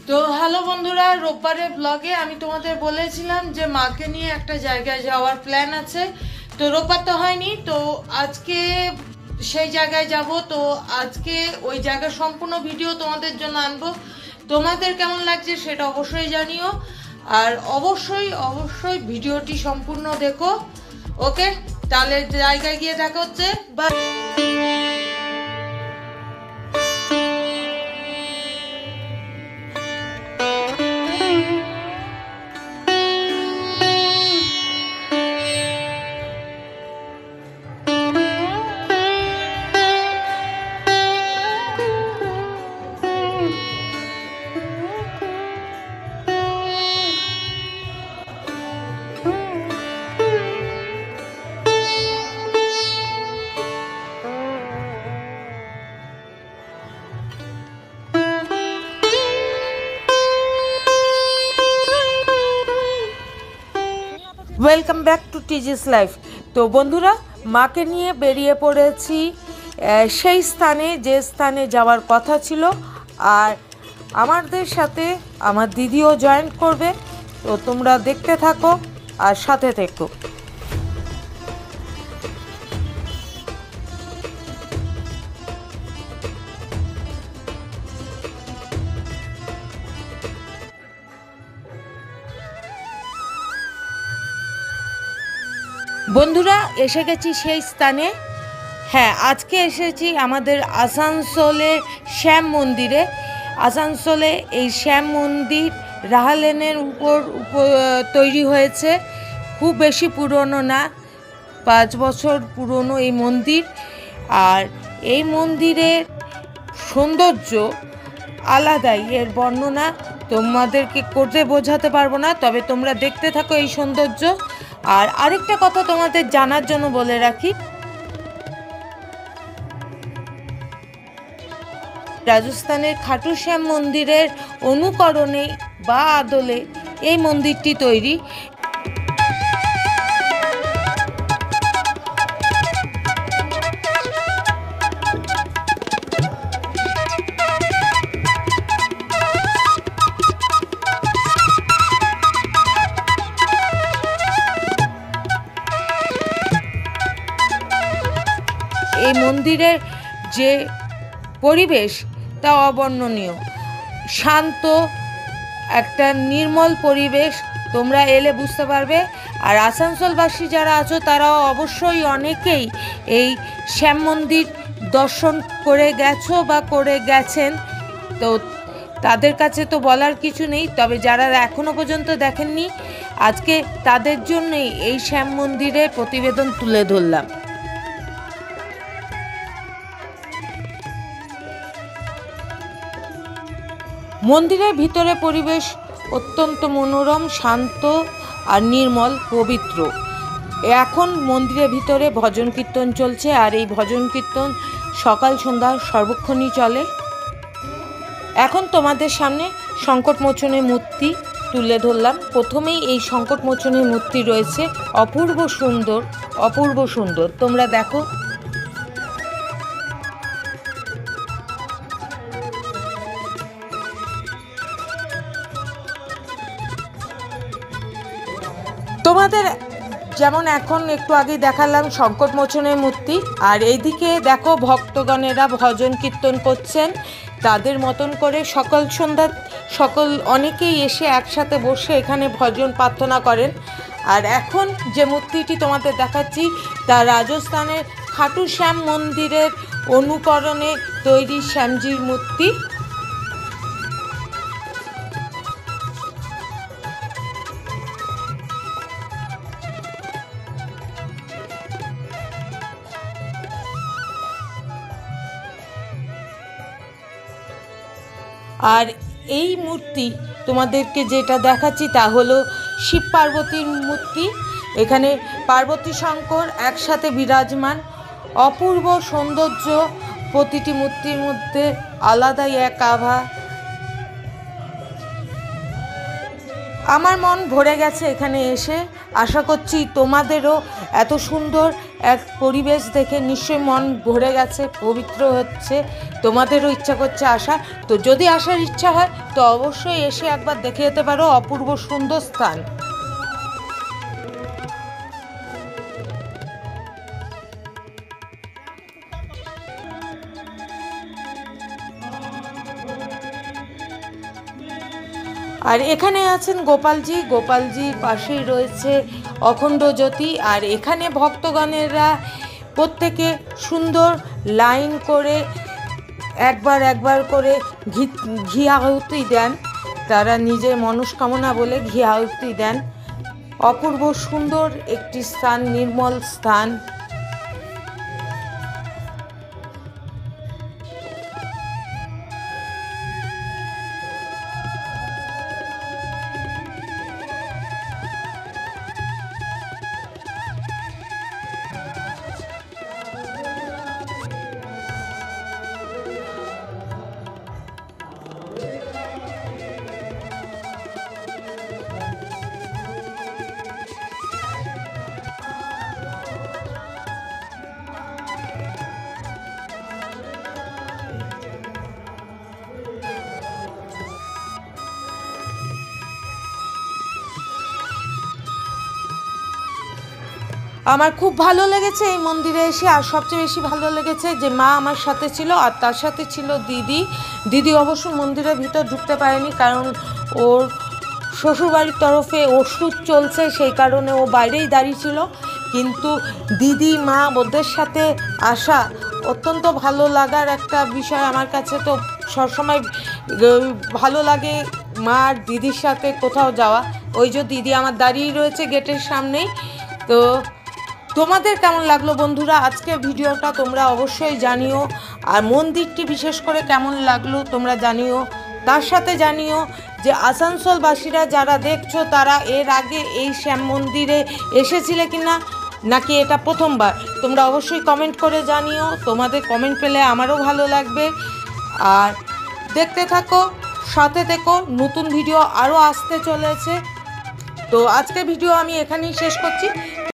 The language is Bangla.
তো হ্যালো বন্ধুরা, রোববারের ব্লগে আমি তোমাদের বলেছিলাম যে মাকে নিয়ে একটা জায়গায় যাওয়ার প্ল্যান আছে। তো রোববার তো হয়নি, তো আজকে সেই জায়গায় যাব। তো আজকে ওই জায়গার সম্পূর্ণ ভিডিও তোমাদের জন্য আনবো। তোমাদের কেমন লাগছে সেটা অবশ্যই জানিও, আর অবশ্যই অবশ্যই ভিডিওটি সম্পূর্ণ দেখো। ওকে, তাহলে জায়গায় গিয়ে দেখা হচ্ছে। বা ওয়েলকাম ব্যাক টু টিজিস লাইফ। তো বন্ধুরা, মাকে নিয়ে বেরিয়ে পড়েছি সেই স্থানে, যে স্থানে যাওয়ার কথা ছিল। আর আমাদের সাথে আমার দিদিও জয়েন করবে। তো তোমরা দেখতে থাকো আর সাথে থেকো। বন্ধুরা, এসে গেছি সেই স্থানে। হ্যাঁ, আজকে এসেছি আমাদের আসানসোলের শ্যাম মন্দিরে। আসানসোলে এই শ্যাম মন্দির রাহা লেনের উপর তৈরি হয়েছে। খুব বেশি পুরনো না, 5 বছর পুরনো এই মন্দির। আর এই মন্দিরের সৌন্দর্য আলাদাই, এর বর্ণনা তোমাদেরকে করতে বোঝাতে পারবো না, তবে তোমরা দেখতে থাকো এই সৌন্দর্য। আর আরেকটা কথা তোমাদের জানার জন্য বলে রাখি, রাজস্থানের খাটু শ্যাম মন্দিরের অনুকরণে বা আদলে এই মন্দিরটি তৈরি। এই মন্দিরের যে পরিবেশ তা অবর্ণনীয়, শান্ত একটা নির্মল পরিবেশ। তোমরা এলে বুঝতে পারবে। আর আসানসোলবাসী যারা আছো তারাও অবশ্যই অনেকেই এই শ্যাম মন্দির দর্শন করে গেছো বা করে গেছেন। তো তাদের কাছে তো বলার কিছু নেই, তবে যারা এখনও পর্যন্ত দেখেননি, আজকে তাদের জন্যই এই শ্যাম মন্দিরের প্রতিবেদন তুলে ধরলাম। মন্দিরের ভিতরে পরিবেশ অত্যন্ত মনোরম, শান্ত আর নির্মল, পবিত্র। এখন মন্দিরের ভিতরে ভজন কীর্তন চলছে, আর এই ভজন কীর্তন সকাল সন্ধ্যা সর্বক্ষণই চলে। এখন তোমাদের সামনে সংকটমোচনের মূর্তি তুলে ধরলাম। প্রথমেই এই সংকটমোচনের মূর্তি রয়েছে, অপূর্ব সুন্দর, অপূর্ব সুন্দর। তোমরা দেখো। তোমাদের যেমন এখন একটু আগে দেখালাম সংকটমোচনের মূর্তি, আর এইদিকে দেখো ভক্তগণেরা ভজন কীর্তন করছেন তাদের মতন করে। সকাল সন্ধ্যা অনেকেই এসে একসাথে বসে এখানে ভজন প্রার্থনা করেন। আর এখন যে মূর্তিটি তোমাদের দেখাচ্ছি তা রাজস্থানের খাটু শ্যাম মন্দিরের অনুকরণে তৈরি শ্যামজির মূর্তি। আর এই মূর্তি তোমাদেরকে যেটা দেখাচ্ছি তা হলো শিব পার্বতীর মূর্তি। এখানে পার্বতী শঙ্কর একসাথে বিরাজমান, অপূর্ব সৌন্দর্য। প্রতিটি মূর্তির মধ্যে আলাদাই এক আভা। আমার মন ভরে গেছে এখানে এসে। আশা করছি তোমাদেরও এত সুন্দর এক পরিবেশ দেখে নিশ্চয়ই মন ভরে গেছে, পবিত্র হচ্ছে। তোমাদেরও ইচ্ছা করছে আসার। তো যদি আসার ইচ্ছা হয় তো অবশ্যই এসে একবার দেখে যেতে পারো, অপূর্ব সুন্দর স্থান। আর এখানে আছেন গোপালজি, গোপালজির পাশেই রয়েছে অখণ্ড জ্যোতি। আর এখানে ভক্তগণেরা প্রত্যেকে সুন্দর লাইন করে একবার একবার করে ঘি আহুতি দেন, তারা নিজের মনস্কামনা বলে ঘি আহুতি দেন। অপূর্ব সুন্দর একটি স্থান, নির্মল স্থান। আমার খুব ভালো লেগেছে এই মন্দিরে এসে। আর সবচেয়ে বেশি ভালো লেগেছে যে মা আমার সাথে ছিল, আর তার সাথে ছিল দিদি। দিদি অবশ্য মন্দিরের ভিতর ঢুকতে পারেনি, কারণ ওর শ্বশুরবাড়ির তরফে ওষুধ চলছে, সেই কারণে ও বাইরেই দাঁড়িয়ে ছিল। কিন্তু দিদি মা ওদের সাথে আসা অত্যন্ত ভালো লাগার একটা বিষয় আমার কাছে। তো সবসময় ভালো লাগে মা আর দিদির সাথে কোথাও যাওয়া। ওই যে দিদি আমার দাঁড়িয়ে রয়েছে গেটের সামনেই। তো তোমাদের কেমন লাগলো বন্ধুরা আজকের ভিডিওটা, তোমরা অবশ্যই জানিও। আর মন্দিরটি বিশেষ করে কেমন লাগলো তোমরা জানিও। তার সাথে জানিও যে আসানসোলবাসীরা যারা দেখছো তারা এর আগে এই শ্যাম মন্দিরে এসেছিলে কিনা, নাকি এটা প্রথমবার। তোমরা অবশ্যই কমেন্ট করে জানিও, তোমাদের কমেন্ট পেলে আমারও ভালো লাগবে। আর দেখতে থাকো, সাথে থেকো, নতুন ভিডিও আরও আসতে চলেছে। তো আজকের ভিডিও আমি এখানেই শেষ করছি।